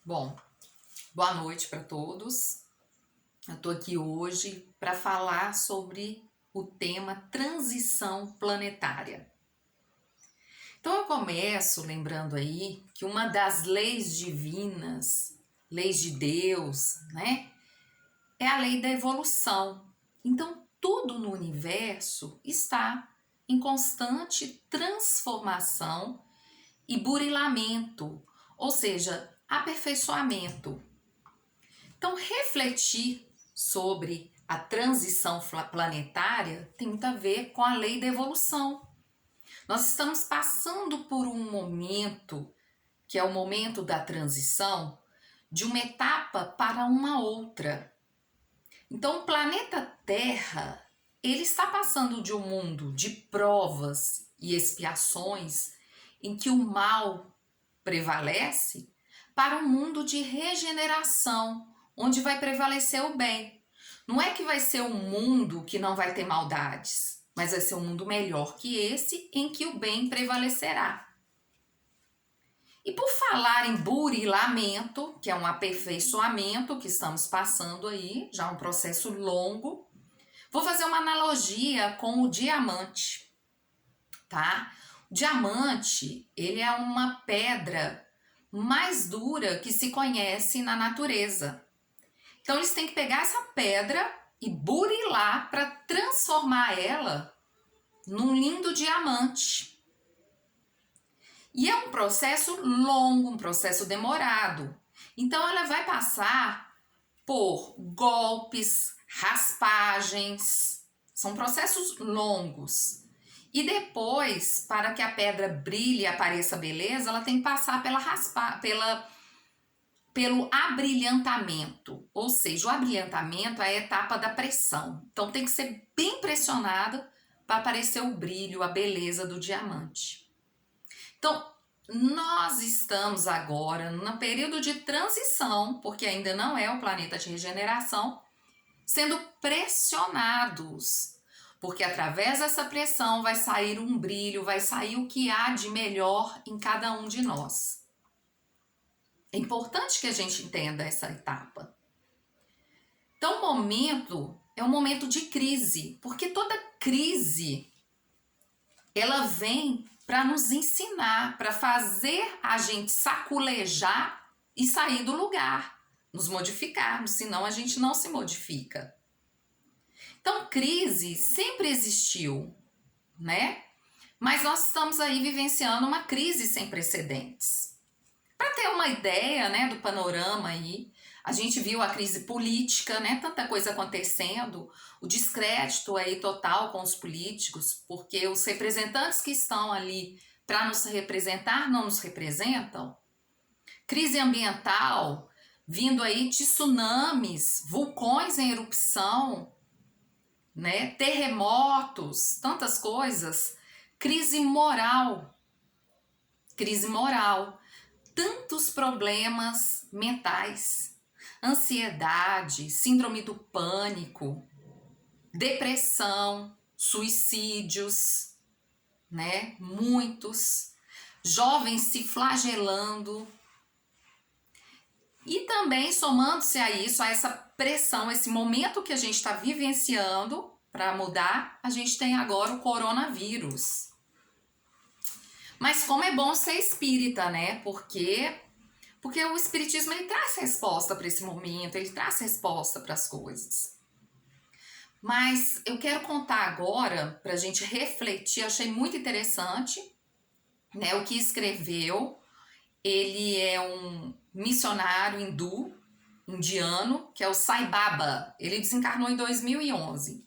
Bom, boa noite para todos. Eu estou aqui hoje para falar sobre o tema transição planetária. Então eu começo lembrando aí que uma das leis divinas, leis de Deus, né, é a lei da evolução. Então tudo no universo está em constante transformação e burilamento, ou seja, aperfeiçoamento. Então, refletir sobre a transição planetária tem muito a ver com a lei da evolução. Nós estamos passando por um momento, que é o momento da transição, de uma etapa para uma outra. Então, o planeta Terra, ele está passando de um mundo de provas e expiações, em que o mal prevalece, para um mundo de regeneração, onde vai prevalecer o bem. Não é que vai ser um mundo que não vai ter maldades, mas vai ser um mundo melhor que esse, em que o bem prevalecerá. E por falar em burilamento, que é um aperfeiçoamento que estamos passando aí, já um processo longo, vou fazer uma analogia com o diamante, tá? O diamante, ele é uma pedra mais dura que se conhece na natureza. Então eles têm que pegar essa pedra e burilar para transformar ela num lindo diamante. E é um processo longo, um processo demorado. Então ela vai passar por golpes, raspagens, são processos longos. E depois, para que a pedra brilhe e apareça beleza, ela tem que passar pelo abrilhantamento. Ou seja, o abrilhantamento é a etapa da pressão. Então tem que ser bem pressionado para aparecer o brilho, a beleza do diamante. Então, nós estamos agora num período de transição, porque ainda não é o planeta de regeneração, sendo pressionados. Porque através dessa pressão vai sair um brilho, vai sair o que há de melhor em cada um de nós. É importante que a gente entenda essa etapa. Então, o momento é um momento de crise, porque toda crise ela vem para nos ensinar, para fazer a gente saculejar e sair do lugar, nos modificarmos, senão a gente não se modifica. Então, crise sempre existiu, né? Mas nós estamos aí vivenciando uma crise sem precedentes. Para ter uma ideia, né, do panorama aí, a gente viu a crise política, né, tanta coisa acontecendo, o descrédito aí total com os políticos, porque os representantes que estão ali para nos representar não nos representam. Crise ambiental, vindo aí de tsunamis, vulcões em erupção, né, terremotos, tantas coisas. Crise moral, tantos problemas mentais, ansiedade, síndrome do pânico, depressão, suicídios, né? Muitos jovens se flagelando. E também somando-se a isso, a essa pressão, esse momento que a gente está vivenciando para mudar, a gente tem agora o coronavírus. Mas como é bom ser espírita, né? Porque o espiritismo ele traz resposta para esse momento, ele traz resposta para as coisas. Mas eu quero contar agora, para a gente refletir, achei muito interessante, né? O que escreveu, ele é um missionário indiano, que é o Sai Baba. Ele desencarnou em 2011.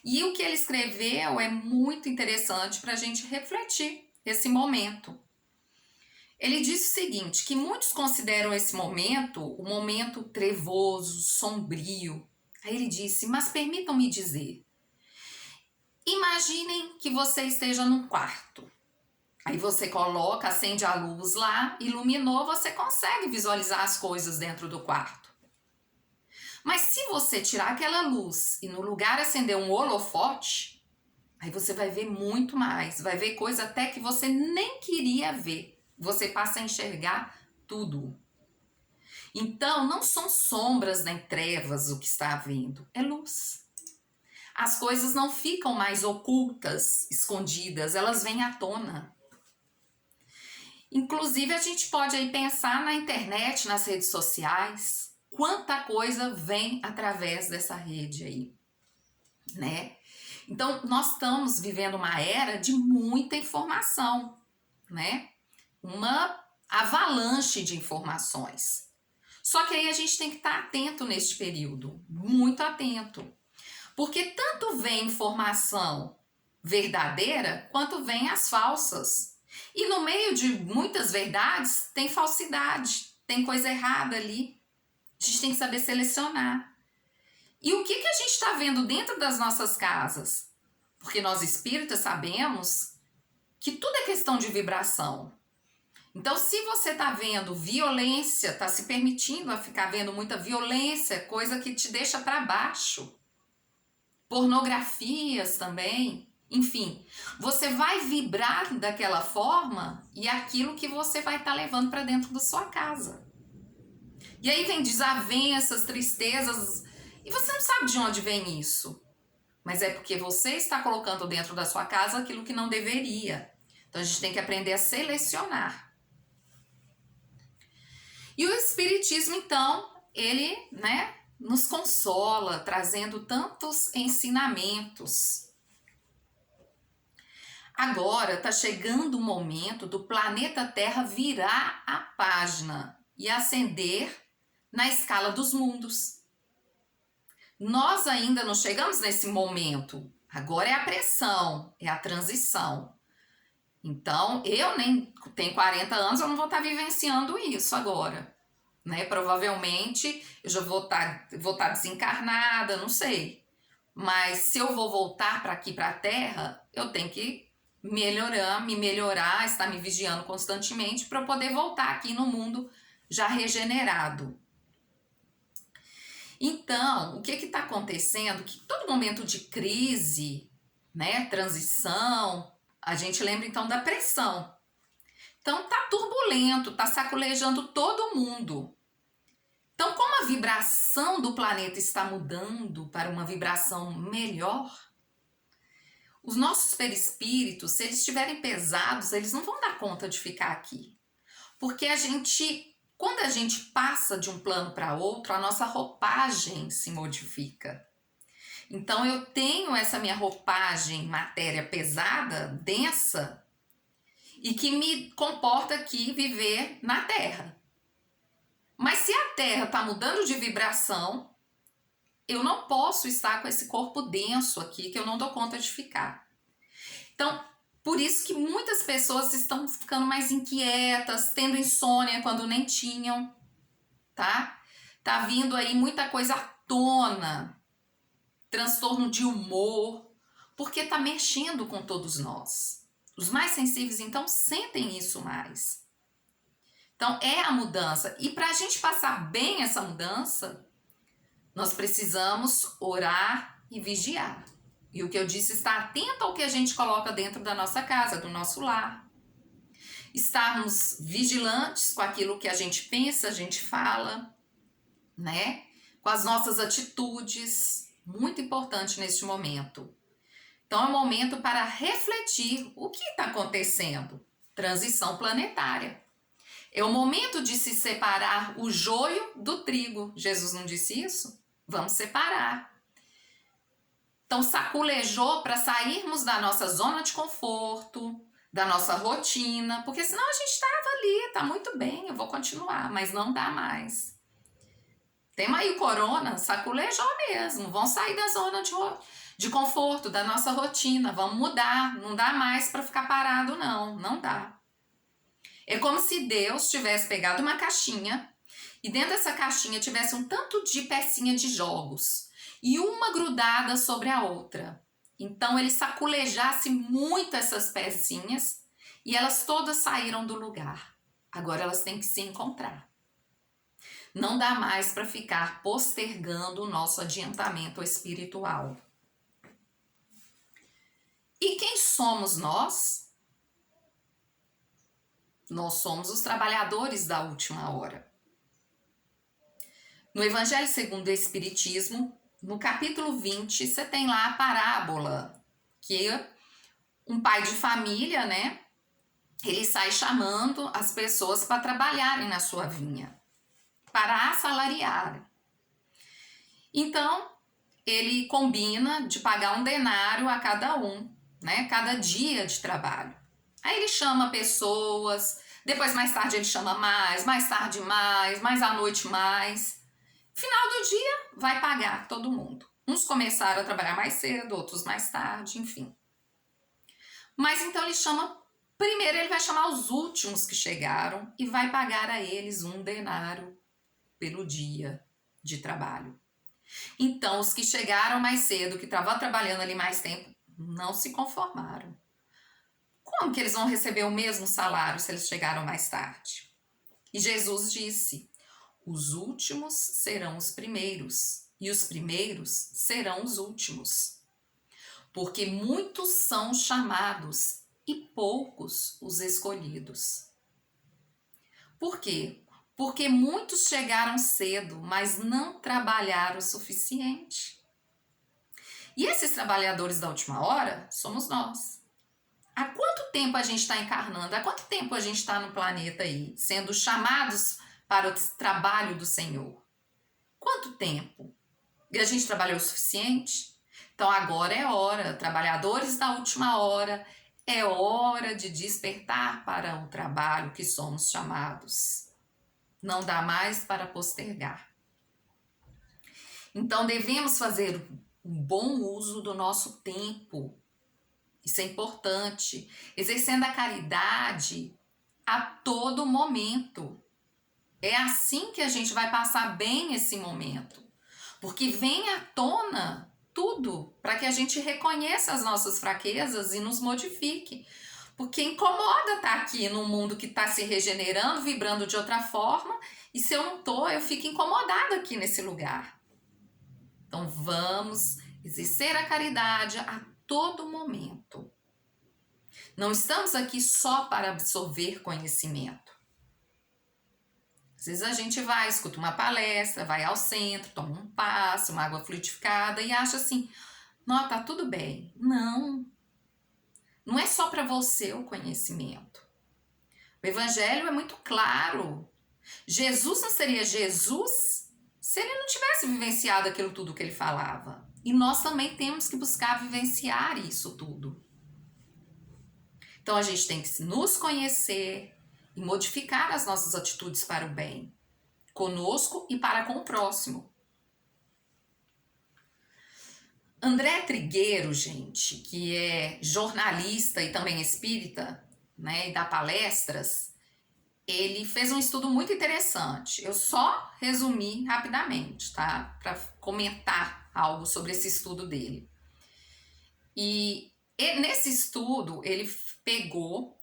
E o que ele escreveu é muito interessante para a gente refletir esse momento. Ele disse o seguinte, que muitos consideram esse momento o momento trevoso, sombrio. Aí ele disse, mas permitam-me dizer, imaginem que você esteja num quarto. Aí você coloca, acende a luz lá, iluminou, você consegue visualizar as coisas dentro do quarto. Mas se você tirar aquela luz e no lugar acender um holofote, aí você vai ver muito mais, vai ver coisa até que você nem queria ver. Você passa a enxergar tudo. Então, não são sombras nem trevas o que está havendo, é luz. As coisas não ficam mais ocultas, escondidas, elas vêm à tona. Inclusive, a gente pode aí pensar na internet, nas redes sociais, quanta coisa vem através dessa rede aí, né? Então, nós estamos vivendo uma era de muita informação, né? Uma avalanche de informações. Só que aí a gente tem que estar atento neste período, muito atento. Porque tanto vem informação verdadeira, quanto vem as falsas. E no meio de muitas verdades, tem falsidade, tem coisa errada ali. A gente tem que saber selecionar. E o que a gente está vendo dentro das nossas casas? Porque nós espíritas sabemos que tudo é questão de vibração. Então, se você está vendo violência, está se permitindo a ficar vendo muita violência, coisa que te deixa para baixo. Pornografias também, enfim, você vai vibrar daquela forma e aquilo que você vai estar levando para dentro da sua casa. E aí vem desavenças, tristezas, e você não sabe de onde vem isso. Mas é porque você está colocando dentro da sua casa aquilo que não deveria. Então a gente tem que aprender a selecionar. E o Espiritismo, então, ele, nos consola, trazendo tantos ensinamentos. Agora está chegando o momento do planeta Terra virar a página e ascender na escala dos mundos. Nós ainda não chegamos nesse momento. Agora é a pressão, é a transição. Então, eu nem tenho 40 anos, eu não vou estar vivenciando isso agora. Provavelmente eu já vou estar desencarnada, não sei. Mas se eu vou voltar para aqui, para a Terra, eu tenho que me melhorar, estar me vigiando constantemente para eu poder voltar aqui no mundo já regenerado. Então, o que está acontecendo? Que todo momento de crise, transição, a gente lembra então da pressão. Então tá turbulento, tá sacolejando todo mundo. Então, como a vibração do planeta está mudando para uma vibração melhor, os nossos perispíritos, se eles estiverem pesados, eles não vão dar conta de ficar aqui. Porque quando a gente passa de um plano para outro, a nossa roupagem se modifica. Então, eu tenho essa minha roupagem matéria pesada, densa, e que me comporta aqui viver na Terra. Mas se a Terra está mudando de vibração, eu não posso estar com esse corpo denso aqui, que eu não dou conta de ficar. Então, por isso que muitas pessoas estão ficando mais inquietas, tendo insônia quando nem tinham, tá? Tá vindo aí muita coisa à tona, transtorno de humor, porque tá mexendo com todos nós. Os mais sensíveis, então, sentem isso mais. Então, é a mudança. E para a gente passar bem essa mudança, nós precisamos orar e vigiar. E o que eu disse, estar atento ao que a gente coloca dentro da nossa casa, do nosso lar. Estarmos vigilantes com aquilo que a gente pensa, a gente fala, com as nossas atitudes. Muito importante neste momento. Então, é um momento para refletir o que está acontecendo. Transição planetária. É o momento de se separar o joio do trigo. Jesus não disse isso? Vamos separar. Então, saculejou para sairmos da nossa zona de conforto, da nossa rotina, porque senão a gente estava ali, está muito bem, eu vou continuar, mas não dá mais. Tem aí o corona, saculejou mesmo, vão sair da zona de conforto, da nossa rotina, vamos mudar, não dá mais para ficar parado não dá. É como se Deus tivesse pegado uma caixinha e dentro dessa caixinha tivesse um tanto de pecinha de jogos e uma grudada sobre a outra. Então ele saculejasse muito essas pecinhas e elas todas saíram do lugar. Agora elas têm que se encontrar. Não dá mais para ficar postergando o nosso adiantamento espiritual. E quem somos nós? Nós somos os trabalhadores da última hora. No Evangelho segundo o Espiritismo, no capítulo 20, você tem lá a parábola, que um pai de família, né, ele sai chamando as pessoas para trabalharem na sua vinha, para assalariarem. Então, ele combina de pagar um denário a cada um, né, cada dia de trabalho. Aí ele chama pessoas, depois mais tarde ele chama mais tarde mais à noite mais. Final do dia, vai pagar todo mundo. Uns começaram a trabalhar mais cedo, outros mais tarde, enfim. Mas então ele chama, primeiro ele vai chamar os últimos que chegaram e vai pagar a eles um denário pelo dia de trabalho. Então, os que chegaram mais cedo, que estavam trabalhando ali mais tempo, não se conformaram. Como que eles vão receber o mesmo salário se eles chegaram mais tarde? E Jesus disse: os últimos serão os primeiros, e os primeiros serão os últimos. Porque muitos são chamados e poucos os escolhidos. Por quê? Porque muitos chegaram cedo, mas não trabalharam o suficiente. E esses trabalhadores da última hora somos nós. Há quanto tempo a gente está encarnando? Há quanto tempo a gente está no planeta aí, sendo chamados para o trabalho do Senhor? Quanto tempo? E a gente trabalhou o suficiente? Então agora é hora, trabalhadores da última hora, é hora de despertar para o trabalho que somos chamados. Não dá mais para postergar. Então devemos fazer um bom uso do nosso tempo. Isso é importante. Exercendo a caridade a todo momento. É assim que a gente vai passar bem esse momento. Porque vem à tona tudo para que a gente reconheça as nossas fraquezas e nos modifique. Porque incomoda estar aqui num mundo que está se regenerando, vibrando de outra forma, e se eu não estou, eu fico incomodada aqui nesse lugar. Então vamos exercer a caridade a todo momento. Não estamos aqui só para absorver conhecimento. Às vezes a gente vai, escuta uma palestra, vai ao centro, toma um passe, uma água fluidificada e acha assim, não, tá tudo bem. Não é só para você o conhecimento. O Evangelho é muito claro. Jesus não seria Jesus se ele não tivesse vivenciado aquilo tudo que ele falava. E nós também temos que buscar vivenciar isso tudo. Então a gente tem que nos conhecer e modificar as nossas atitudes para o bem, conosco e para com o próximo. André Trigueiro, gente, que é jornalista e também espírita, né, e dá palestras, ele fez um estudo muito interessante. Eu só resumi rapidamente, tá? Para comentar algo sobre esse estudo dele. E nesse estudo, ele pegou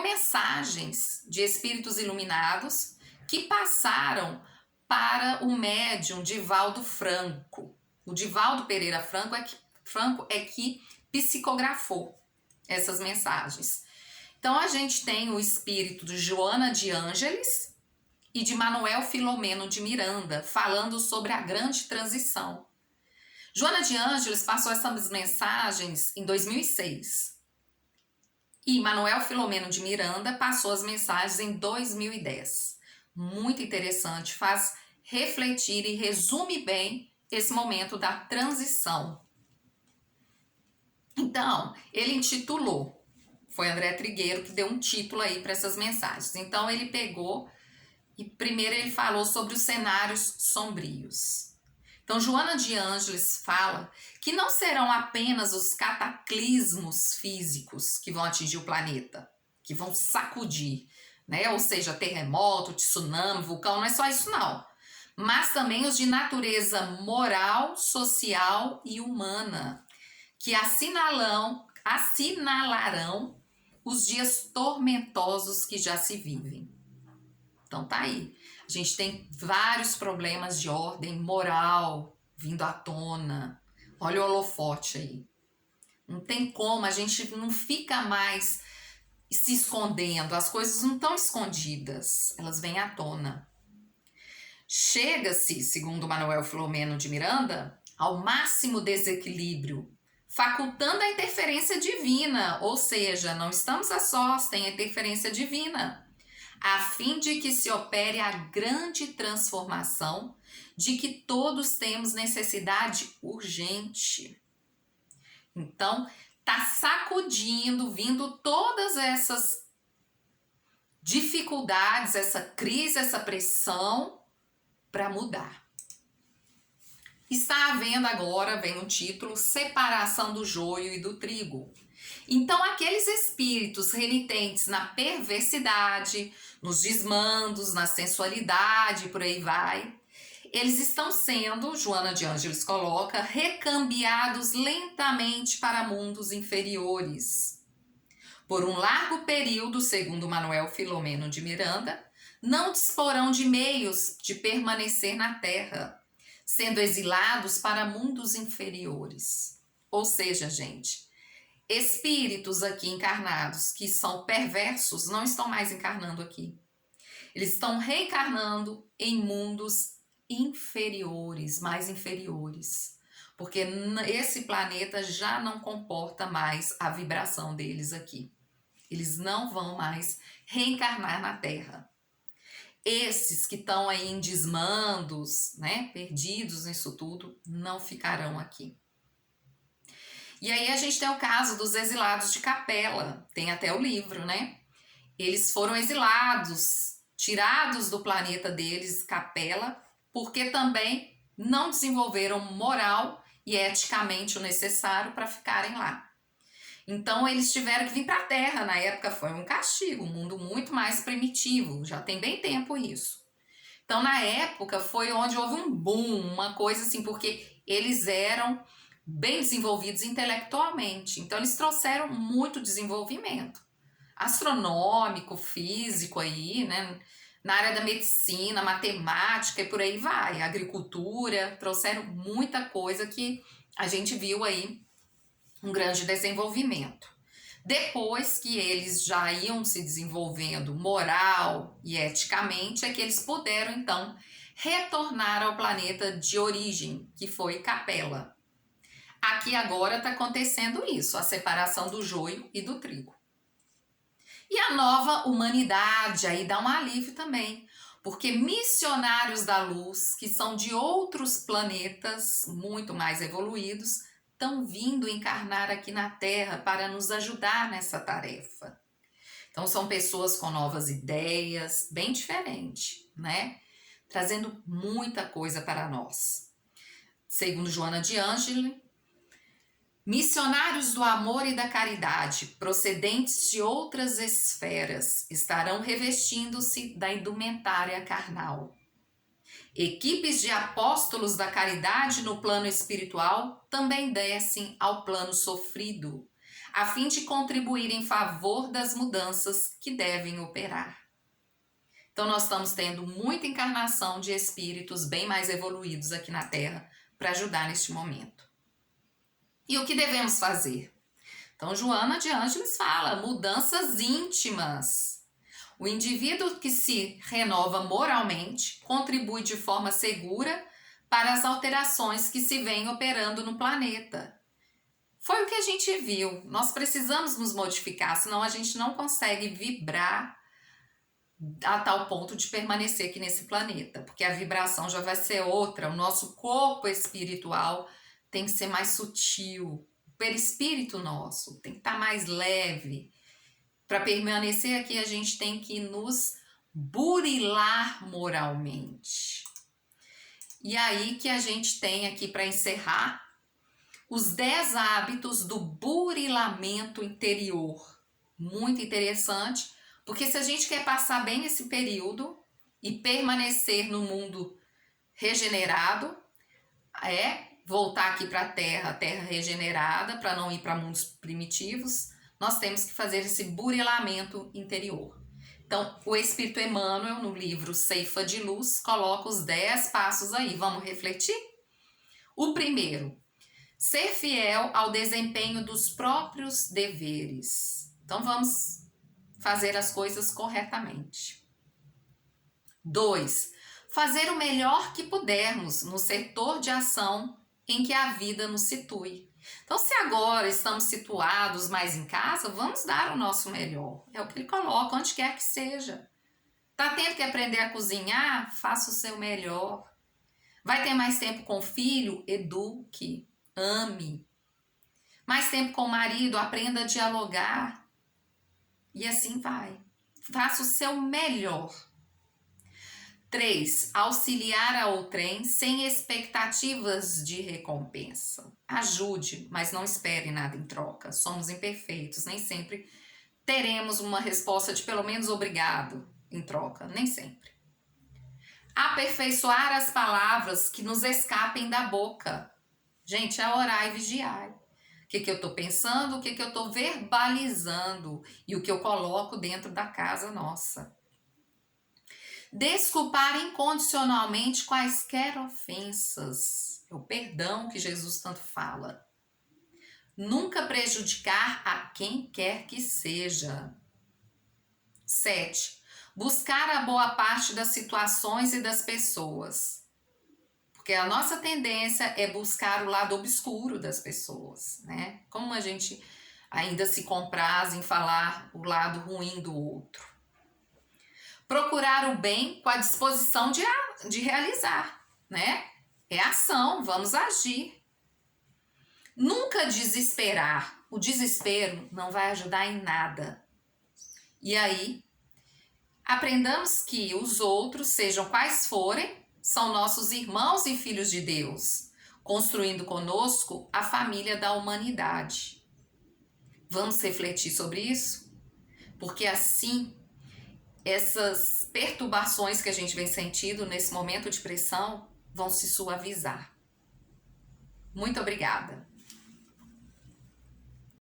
mensagens de espíritos iluminados que passaram para o médium Divaldo Franco. O Divaldo Pereira Franco é que psicografou essas mensagens. Então a gente tem o espírito de Joana de Ângeles e de Manuel Filomeno de Miranda falando sobre a grande transição. Joana de Ângeles passou essas mensagens em 2006 e Manuel Filomeno de Miranda passou as mensagens em 2010. Muito interessante, faz refletir e resume bem esse momento da transição. Então, ele intitulou, foi André Trigueiro que deu um título aí para essas mensagens. Então, ele pegou e primeiro ele falou sobre os cenários sombrios. Então, Joana de Ângeles fala que não serão apenas os cataclismos físicos que vão atingir o planeta, que vão sacudir, né? Ou seja, terremoto, tsunami, vulcão, não é só isso não. Mas também os de natureza moral, social e humana, que assinalarão os dias tormentosos que já se vivem. Então tá aí. A gente tem vários problemas de ordem moral vindo à tona. Olha o holofote aí. Não tem como, a gente não fica mais se escondendo. As coisas não estão escondidas, elas vêm à tona. Chega-se, segundo Manuel Filomeno de Miranda, ao máximo desequilíbrio, facultando a interferência divina, ou seja, não estamos a sós, tem a interferência divina, a fim de que se opere a grande transformação de que todos temos necessidade urgente. Então, tá sacudindo, vindo todas essas dificuldades, essa crise, essa pressão para mudar. Está havendo agora, vem o título, separação do joio e do trigo. Então, aqueles espíritos renitentes na perversidade, nos desmandos, na sensualidade, por aí vai, eles estão sendo, Joana de Ângeles coloca, recambiados lentamente para mundos inferiores. Por um largo período, segundo Manuel Filomeno de Miranda, não disporão de meios de permanecer na Terra, sendo exilados para mundos inferiores. Ou seja, gente, espíritos aqui encarnados que são perversos não estão mais encarnando aqui. Eles estão reencarnando em mundos inferiores, mais inferiores, porque esse planeta já não comporta mais a vibração deles aqui. Eles não vão mais reencarnar na Terra. Esses que estão aí em desmandos, né, perdidos nisso tudo, não ficarão aqui. E aí a gente tem o caso dos exilados de Capela, tem até o livro, né? Eles foram exilados, tirados do planeta deles, Capela, porque também não desenvolveram moral e eticamente o necessário para ficarem lá. Então eles tiveram que vir para a Terra, na época foi um castigo, um mundo muito mais primitivo, já tem bem tempo isso. Então na época foi onde houve um boom, uma coisa assim, porque eles eram bem desenvolvidos intelectualmente, então eles trouxeram muito desenvolvimento astronômico, físico aí, né? Na área da medicina, matemática e por aí vai, agricultura, trouxeram muita coisa que a gente viu aí um grande desenvolvimento. Depois que eles já iam se desenvolvendo moral e eticamente, é que eles puderam então retornar ao planeta de origem, que foi Capela. Aqui agora está acontecendo isso, a separação do joio e do trigo. E a nova humanidade, aí dá um alívio também, porque missionários da luz, que são de outros planetas muito mais evoluídos, estão vindo encarnar aqui na Terra para nos ajudar nessa tarefa. Então são pessoas com novas ideias, bem diferente, né? Trazendo muita coisa para nós. Segundo Joana de Ângeles, missionários do amor e da caridade, procedentes de outras esferas, estarão revestindo-se da indumentária carnal. Equipes de apóstolos da caridade no plano espiritual também descem ao plano sofrido, a fim de contribuir em favor das mudanças que devem operar. Então nós estamos tendo muita encarnação de espíritos bem mais evoluídos aqui na Terra para ajudar neste momento. E o que devemos fazer? Então Joana de Ângeles fala, mudanças íntimas. O indivíduo que se renova moralmente contribui de forma segura para as alterações que se vêm operando no planeta. Foi o que a gente viu. Nós precisamos nos modificar, senão a gente não consegue vibrar a tal ponto de permanecer aqui nesse planeta, porque a vibração já vai ser outra. O nosso corpo espiritual tem que ser mais sutil. O perispírito nosso tem que estar mais leve. Para permanecer aqui, a gente tem que nos burilar moralmente. E aí que a gente tem aqui para encerrar os 10 hábitos do burilamento interior. Muito interessante, porque se a gente quer passar bem esse período e permanecer no mundo regenerado, voltar aqui para a Terra regenerada, para não ir para mundos primitivos, nós temos que fazer esse burilamento interior. Então, o Espírito Emmanuel, no livro Ceifa de Luz, coloca os 10 passos aí. Vamos refletir? O primeiro, ser fiel ao desempenho dos próprios deveres. Então, vamos fazer as coisas corretamente. 2, fazer o melhor que pudermos no setor de ação em que a vida nos situe. Então, se agora estamos situados mais em casa, vamos dar o nosso melhor. É o que ele coloca, onde quer que seja. Tá tendo que aprender a cozinhar? Faça o seu melhor. Vai ter mais tempo com o filho? Eduque, ame. Mais tempo com o marido? Aprenda a dialogar. E assim vai. Faça o seu melhor. 3. Auxiliar a outrem sem expectativas de recompensa. Ajude, mas não espere nada em troca. Somos imperfeitos, nem sempre teremos uma resposta de pelo menos obrigado em troca, nem sempre. Aperfeiçoar as palavras que nos escapem da boca. Gente, é orar e vigiar. O que eu estou pensando, o que eu estou verbalizando e o que eu coloco dentro da casa nossa. Desculpar incondicionalmente quaisquer ofensas. É o perdão que Jesus tanto fala. Nunca prejudicar a quem quer que seja. 7. Buscar a boa parte das situações e das pessoas. Porque a nossa tendência é buscar o lado obscuro das pessoas, né? Como a gente ainda se compraz em falar o lado ruim do outro. Procurar o bem com a disposição de realizar, né? É ação, vamos agir. Nunca desesperar. O desespero não vai ajudar em nada. E aí, aprendamos que os outros, sejam quais forem, são nossos irmãos e filhos de Deus, construindo conosco a família da humanidade. Vamos refletir sobre isso? Porque assim, essas perturbações que a gente vem sentindo nesse momento de pressão vão se suavizar. Muito obrigada.